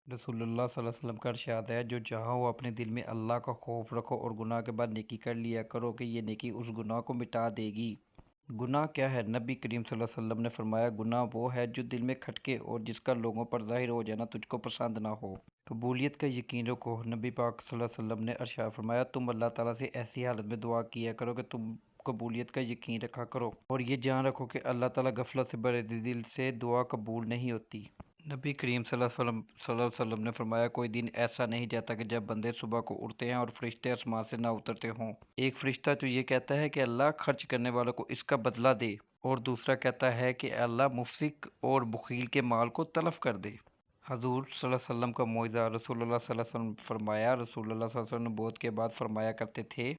रसूल अल्लाह सल्लल्लाहु अलैहि वसल्लम का इरशाद है, जो जहाँ हो अपने दिल में अल्लाह का खौफ रखो और गुनाह के बाद नेकी कर लिया करो कि ये नेकी उस गुनाह को मिटा देगी। गुनाह क्या है? नबी करीम सल्लल्लाहु अलैहि वसल्लम ने फरमाया, गुनाह वो है जो दिल में खटके और जिसका लोगों पर जाहिर हो जाना तुझको पसंद ना हो। कबूलियत का यकीन रखो। नबी पाक सल्लल्लाहु अलैहि वसल्लम ने इरशाद फरमाया, तुम अल्लाह ताला से ऐसी हालत में दुआ किया करो कि तुम कबूलियत का यकीन रखा करो और ये जान रखो कि अल्लाह ताला गफलत से भरे दिल से दुआ कबूल नहीं होती। नबी करीम सल्लल्लाहु अलैहि वसल्लम ने फरमाया, कोई दिन ऐसा नहीं जाता कि जब बंदे सुबह को उठते हैं और फरिश्ते आसमान से ना उतरते हों। एक फरिश्ता तो ये कहता है कि अल्लाह खर्च करने वालों को इसका बदला दे, और दूसरा कहता है कि अल्लाह मुफसिक और बुखील के माल को तलफ कर दे। हजूर सल्लल्लाहु अलैहि वसल्लम का मौइज़ा। रसूलुल्लाह सल्लल्लाहु अलैहि वसल्लम फरमाया, रसूलुल्लाह सल्लल्लाहु अलैहि वसल्लम नबूवत के बाद फरमाया करते थे,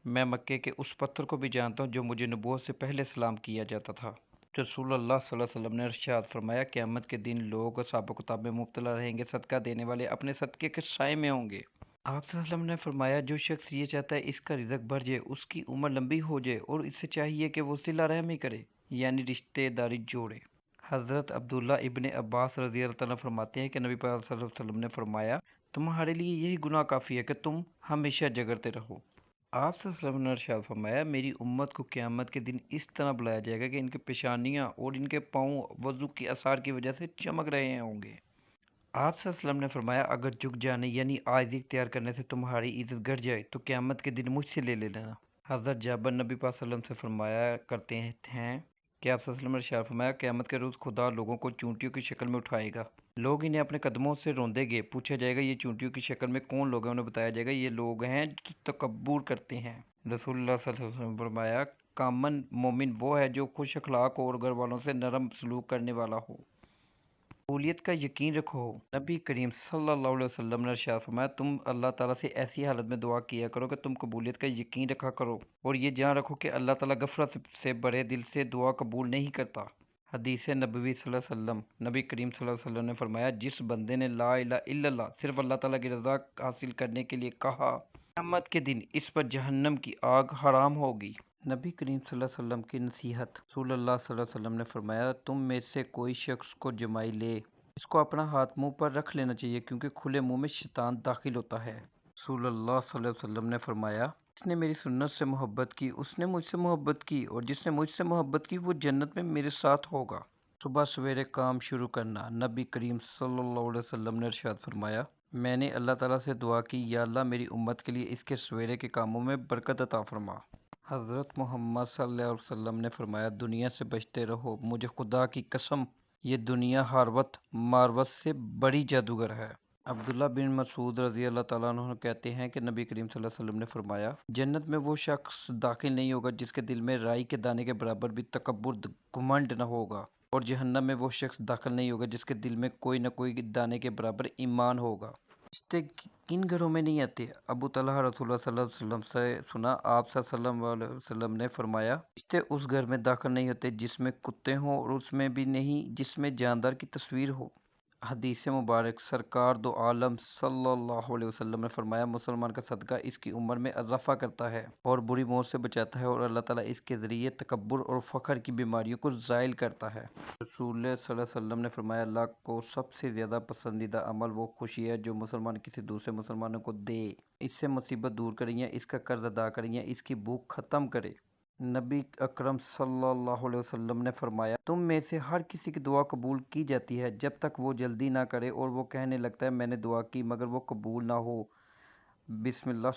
मैं मक्के के उस पत्थर को भी जानता हूँ जो मुझे नबूवत से पहले सलाम किया जाता था। रसूलुल्लाह सल्लल्लाहु अलैहि वसल्लम ने इरशाद फरमाया, क़यामत के दिन लोग हिसाब किताब में मुब्तला रहेंगे, सदका देने वाले अपने सदके के साए में होंगे। आप सल्लल्लाहु अलैहि वसल्लम ने फरमाया, जो शख्स ये चाहता है इसका रिज़्क बढ़ जाए, उसकी उम्र लंबी हो जाए और इससे चाहिए कि वो सिला रहमी करे, यानी रिश्तेदारी जोड़े। हज़रत अब्दुल्ला इब्ने अब्बास रज़ी अल्लाह तआला फरमाते हैं कि नबी पाक सल्लल्लाहु अलैहि वसल्लम ने फरमाया, तुम्हारे लिए यही गुनाह काफ़ी है कि तुम हमेशा जगरते रहो। आप सल्लल्लाहु अलैहि वसल्लम ने इरशाद फरमाया, मेरी उम्मत को क़यामत के दिन इस तरह बुलाया जाएगा कि इनके पेशानियाँ और इनके पाँव वज़ू के आसार की वजह से चमक रहे होंगे। आप सल्लल्लाहु अलैहि वसल्लम ने फरमाया, अगर झुक जाने यानी आजिज़ी इख्तियार करने से तुम्हारी इज़्ज़त घट जाए तो क़यामत के दिन मुझसे ले लेना। हज़रत जाबिर नबी पाक सल्लल्लाहु अलैहि वसल्लम से फरमाया करते हैं कि आप सल्लल्लाहु अलैहि वसल्लम ने इरशाद फरमाया, क़यामत के रोज़ खुदा लोगों को चूंटियों की शक्ल में उठाएगा। लोग इन्हें अपने कदमों से रौंदेंगे। पूछा जाएगा, ये चूंटियों की शक्ल में कौन लोग हैं? उन्हें बताया जाएगा, ये लोग हैं जो तकब्बुर करते हैं। रसूलुल्लाह सल्लल्लाहु अलैहि वसल्लम ने फरमाया, कामन मोमिन वो है जो खुश अखलाक और घर वालों से नरम सलूक करने वाला हो। कबूलियत का यकीन रखो। नबी करीम सल्लल्लाहु अलैहि वसल्लम ने इरशाद फरमाया, तुम अल्लाह ताला से ऐसी हालत में दुआ किया करो कि तुम कबूलियत का यकीन रखा करो और ये जान रखो कि अल्लाह ताला गफलत से भरे दिल से दुआ कबूल नहीं करता। हदीस नबवी सल्लल्लाहु अलैहि वसल्लम। नबी करीम सल्लल्लाहु अलैहि वसल्लम ने फरमाया, जिस बंदे ने ला इलाहा इल्लल्लाह सिर्फ अल्लाह ताला की रज़ा हासिल करने के लिए कहा, क़यामत के दिन इस पर जहन्नम की आग हराम होगी। नबी करीम सल्लल्लाहु अलैहि वसल्लम की नसीहत। रसूलुल्लाह सल्लल्लाहु अलैहि वसल्लम ने फरमाया, तुम में से कोई शख्स को जमाई ले, इसको अपना हाथ मुंह पर रख लेना चाहिए क्योंकि खुले मुंह में शैतान दाखिल होता है। रसूलुल्लाह सल्लल्लाहु अलैहि वसल्लम ने फरमाया, जिसने मेरी सुन्नत से मोहब्बत की उसने मुझसे मोहब्बत की और जिसने मुझसे मोहब्बत की वो जन्नत में मेरे साथ होगा। सुबह सवेरे काम शुरू करना। नबी करीम सल्लल्लाहु अलैहि वसल्लम ने इरशाद फरमाया, मैंने अल्लाह ताला से दुआ की, या अल्लाह मेरी उम्मत के लिए इसके सवेरे के कामों में बरकत अता फरमा। हज़रत मोहम्मद सल्लल्लाहु अलैहि वसल्लम ने फरमाया, दुनिया से बचते रहो, मुझे खुदा की कसम ये दुनिया हारवत मारवत से बड़ी जादूगर है। अब्दुल्ला बिन मसूद रज़ी अल्लाह ताला अन्हु कहते हैं कि नबी करीम सल्लल्लाहु अलैहि वसल्लम ने फरमाया, जन्नत में वो शख्स दाखिल नहीं होगा जिसके दिल में राई के दाने के बराबर भी तकब्बुर घमंड न होगा, और जहन्नम में वो शख्स दाखिल नहीं होगा जिसके दिल में कोई न कोई दाने के बराबर ईमान होगा। रिश्ते किन घरों में नहीं आते? अबू तलहा रसूलुल्लाह सल्लल्लाहु अलैहि वसल्लम से सुना, आप सल्लल्लाहु अलैहि वसल्लम ने फरमाया, रिश्ते उस घर में दाखिल नहीं होते जिसमें कुत्ते हों और उसमें भी नहीं जिसमें जानदार की तस्वीर हो। हदीस मुबारक। सरकार दो आलम सल्लल्लाहु अलैहि वसल्लम ने फरमाया, मुसलमान का सदका इसकी उम्र में इजाफा करता है और बुरी मौत से बचाता है, और अल्लाह ताला इसके ज़रिए तकब्बुर और फ़ख्र की बीमारियों को ज़ाइल करता है। रसूल सल्लल्लाहु अलैहि वसल्लम ने फरमाया, अल्लाह को सबसे ज़्यादा पसंदीदा अमल वो खुशी है जो मुसलमान किसी दूसरे मुसलमानों को दे, इससे मुसीबत दूर करे या इसका कर्ज अदा करे या इसकी भूख ख़त्म करे। नबी अकरम सल्लल्लाहु अलैहि वसल्लम ने फरमाया, तुम में से हर किसी की दुआ कबूल की जाती है जब तक वो जल्दी ना करे और वो कहने लगता है मैंने दुआ की मगर वो कबूल ना हो। बिस्मिल्लाह